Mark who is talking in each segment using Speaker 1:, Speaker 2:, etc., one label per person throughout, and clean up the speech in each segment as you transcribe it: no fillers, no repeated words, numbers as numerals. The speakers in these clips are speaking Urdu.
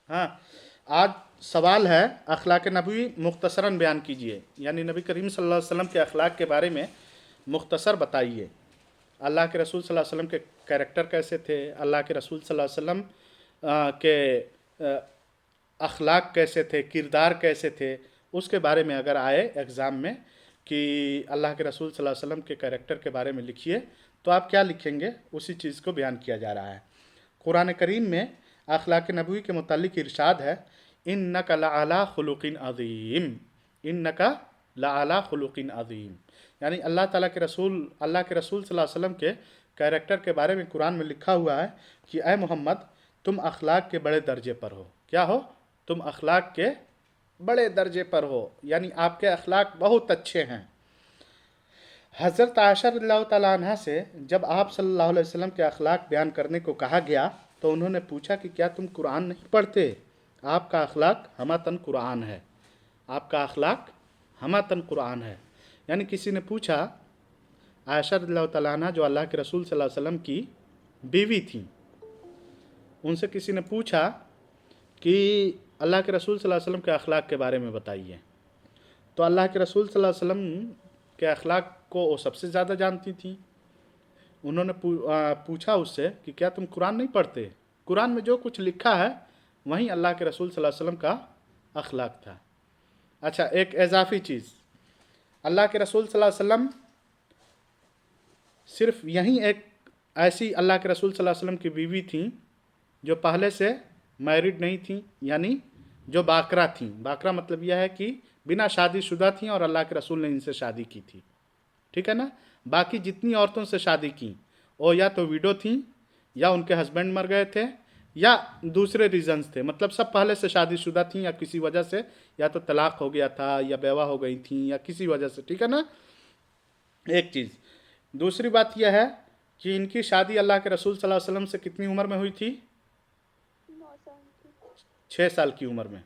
Speaker 1: ہاں، آج سوال ہے اخلاق نبوی مختصراً بیان کیجیے، یعنی نبی کریم صلی اللہ علیہ وسلم کے اخلاق کے بارے میں مختصر بتائیے۔ اللہ کے رسول صلی اللہ علیہ وسلم کے کریکٹر کیسے تھے، اللہ کے رسول صلی اللہ علیہ وسلم کے آ، اخلاق کیسے تھے، کردار کیسے تھے، اس کے بارے میں اگر آئے ایگزام میں کہ اللہ کے رسول صلی اللہ علیہ وسلم کے کریکٹر کے بارے میں لکھیے، تو آپ کیا لکھیں گے؟ اسی چیز کو بیان کیا جا رہا ہے۔ قرآن کریم میں اخلاق نبوی کے متعلق ارشاد ہے، انک لعلی خلق عظیم، انک لعلی خلق عظیم، یعنی اللہ کے رسول صلی اللہ علیہ وسلم کے کیریکٹر کے بارے میں قرآن میں لکھا ہوا ہے کہ اے محمد تم اخلاق کے بڑے درجے پر ہو۔ کیا ہو؟ تم اخلاق کے بڑے درجے پر ہو، یعنی آپ کے اخلاق بہت اچھے ہیں۔ حضرت عائشہ رضی اللہ تعالیٰ عنہ سے جب آپ صلی اللہ علیہ وسلم کے اخلاق بیان کرنے کو کہا گیا تو انہوں نے پوچھا کہ کیا تم قرآن نہیں پڑھتے؟ آپ کا اخلاق ہماتن قرآن ہے، آپ کا اخلاق ہماتن قرآن ہے۔ یعنی کسی نے پوچھا، عائشہ رضی اللہ تعالیٰ عنہ جو اللہ کے رسول صلی اللہ علیہ وسلم کی بیوی تھیں، ان سے کسی نے پوچھا کہ اللہ کے رسول صلی اللہ علیہ وسلم کے اخلاق کے بارے میں بتائیے، تو اللہ کے رسول صلی اللہ علیہ وسلم کے اخلاق کو وہ سب سے زیادہ جانتی تھیں۔ انہوں نے پوچھا اس سے کہ کیا تم قرآن نہیں پڑھتے؟ قرآن میں جو کچھ لکھا ہے وہیں اللہ کے رسول صلی اللہ علیہ وسلم کا اخلاق تھا۔ اچھا، ایک اضافی چیز، اللہ کے رسول صلی اللہ علیہ وسلم صرف یہیں ایک ایسی اللہ کے رسول صلی اللہ علیہ وسلم کی بیوی تھیں جو پہلے سے میرڈ نہیں تھیں، یعنی جو باکرہ تھیں۔ باکرہ مطلب یہ ہے کہ بنا شادی شدہ تھیں اور اللہ کے رسول نے ان سے شادی کی تھی، ٹھیک ہے نا؟ باقی جتنی عورتوں سے شادی کی وہ یا تو ویڈو تھیں، یا ان کے ہسبینڈ مر گئے تھے، یا دوسرے ریزنز تھے، مطلب سب پہلے سے شادی شدہ تھیں، یا کسی وجہ سے یا تو طلاق ہو گیا تھا، یا بیوہ ہو گئی تھیں، یا کسی وجہ سے، ٹھیک ہے نا؟ ایک چیز۔ دوسری بات یہ ہے کہ ان کی شادی اللہ کے رسول صلی اللہ علیہ وسلم سے کتنی عمر میں ہوئی تھی؟ 6 سال کی عمر میں۔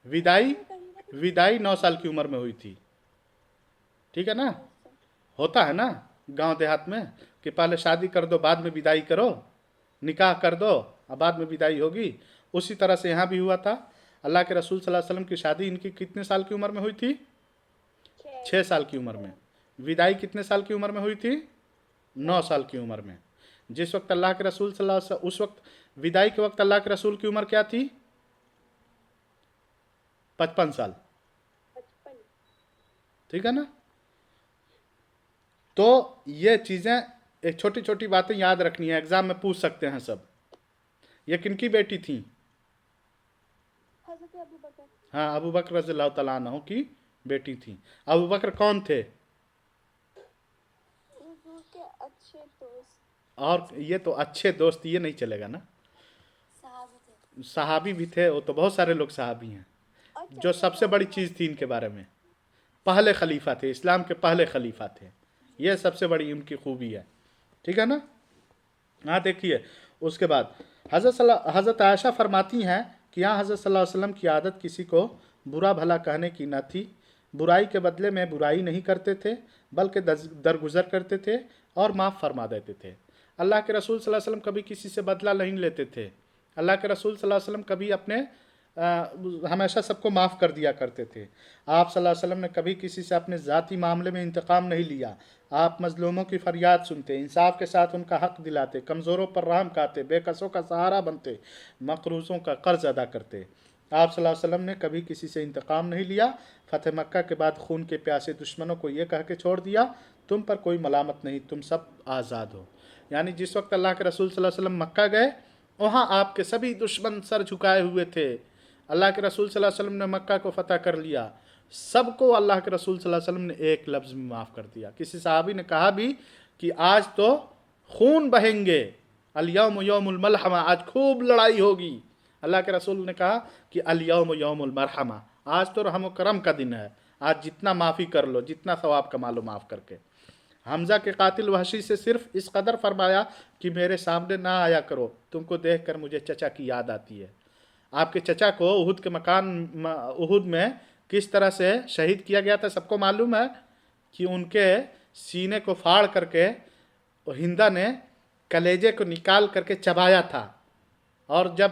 Speaker 1: ودائی 9 سال کی عمر میں ہوئی تھی، ٹھیک ہے نا؟ ہوتا ہے نا گاؤں دیہات میں کہ پہلے شادی کر دو بعد میں بدائی کرو، نکاح کر دو اور بعد میں بدائی ہوگی۔ اسی طرح سے یہاں بھی ہوا تھا۔ اللہ کے رسول صلی اللہ علیہ وسلم کی شادی ان کی کتنے سال کی عمر میں ہوئی تھی؟ 6 سال کی عمر میں۔ ودائی کتنے سال کی عمر میں ہوئی تھی؟ 9 سال کی عمر میں۔ جس وقت اللہ کے رسول صلی اللہ علیہ وسلم، اس وقت ودائی کے وقت اللہ کے رسول کی عمر کیا تھی؟ 55 سال، ٹھیک ہے نا؟ تو یہ چیزیں ایک چھوٹی چھوٹی باتیں یاد رکھنی ہے، ایگزام میں پوچھ سکتے ہیں سب۔ یہ کن کی بیٹی تھیں؟
Speaker 2: حضرت ابو بکر۔
Speaker 1: ہاں، ابو بکر رضی اللہ تعالیٰ عنہ کی بیٹی تھیں۔ ابو بکر کون تھے؟
Speaker 2: حضور کے اچھے دوست،
Speaker 1: اور یہ تو اچھے دوست، یہ نہیں چلے گا نا،
Speaker 2: صحابی تھے۔
Speaker 1: صحابی بھی تھے، وہ تو بہت سارے لوگ صحابی ہیں۔
Speaker 2: اور
Speaker 1: جو سب سے بڑی چیز تھی ان کے بارے میں، پہلے خلیفہ تھے، اسلام کے پہلے خلیفہ تھے، یہ سب سے بڑی ان کی خوبی ہے، ٹھیک ہے نا؟ ہاں دیکھیے، اس کے بعد حضرت عائشہ فرماتی ہیں کہ یہاں حضرت صلی اللہ علیہ وسلم کی عادت کسی کو برا بھلا کہنے کی نہ تھی، برائی کے بدلے میں برائی نہیں کرتے تھے بلکہ درگزر کرتے تھے اور معاف فرما دیتے تھے۔ اللہ کے رسول صلی اللہ علیہ وسلم کبھی کسی سے بدلہ نہیں لیتے تھے۔ اللہ کے رسول صلی اللہ علیہ وسلم کبھی ہمیشہ سب کو معاف کر دیا کرتے تھے۔ آپ صلی اللہ علیہ وسلم نے کبھی کسی سے اپنے ذاتی معاملے میں انتقام نہیں لیا۔ آپ مظلوموں کی فریاد سنتے، انصاف کے ساتھ ان کا حق دلاتے، کمزوروں پر رحم کھاتے، بے کسوں کا سہارا بنتے، مقروضوں کا قرض ادا کرتے۔ آپ صلی اللہ علیہ وسلم نے کبھی کسی سے انتقام نہیں لیا۔ فتح مکہ کے بعد خون کے پیاسے دشمنوں کو یہ کہہ کے چھوڑ دیا، تم پر کوئی ملامت نہیں، تم سب آزاد ہو۔ یعنی جس وقت اللہ کے رسول صلی اللہ علیہ وسلم مکہ گئے، وہاں آپ کے سبھی دشمن سر جھکائے ہوئے تھے۔ اللہ کے رسول صلی اللہ علیہ وسلم نے مکہ کو فتح کر لیا، سب کو اللہ کے رسول صلی اللہ علیہ وسلم نے ایک لفظ میں معاف کر دیا۔ کسی صحابی نے کہا بھی کہ آج تو خون بہیں گے، الیوم یوم الملحمہ، آج خوب لڑائی ہوگی۔ اللہ کے رسول نے کہا کہ الیوم یوم المرحمہ، آج تو رحم و کرم کا دن ہے، آج جتنا معافی کر لو، جتنا ثواب کما لو معاف کر کے۔ حمزہ کے قاتل وحشی سے صرف اس قدر فرمایا کہ میرے سامنے نہ آیا کرو، تم کو دیکھ کر مجھے چچا کی یاد آتی ہے۔ آپ کے چچا کو احد کے مکان احد میں کس طرح سے شہید کیا گیا تھا سب کو معلوم ہے کہ ان کے سینے کو پھاڑ کر کے ہندا نے کلیجے کو نکال کر کے چبایا تھا، اور جب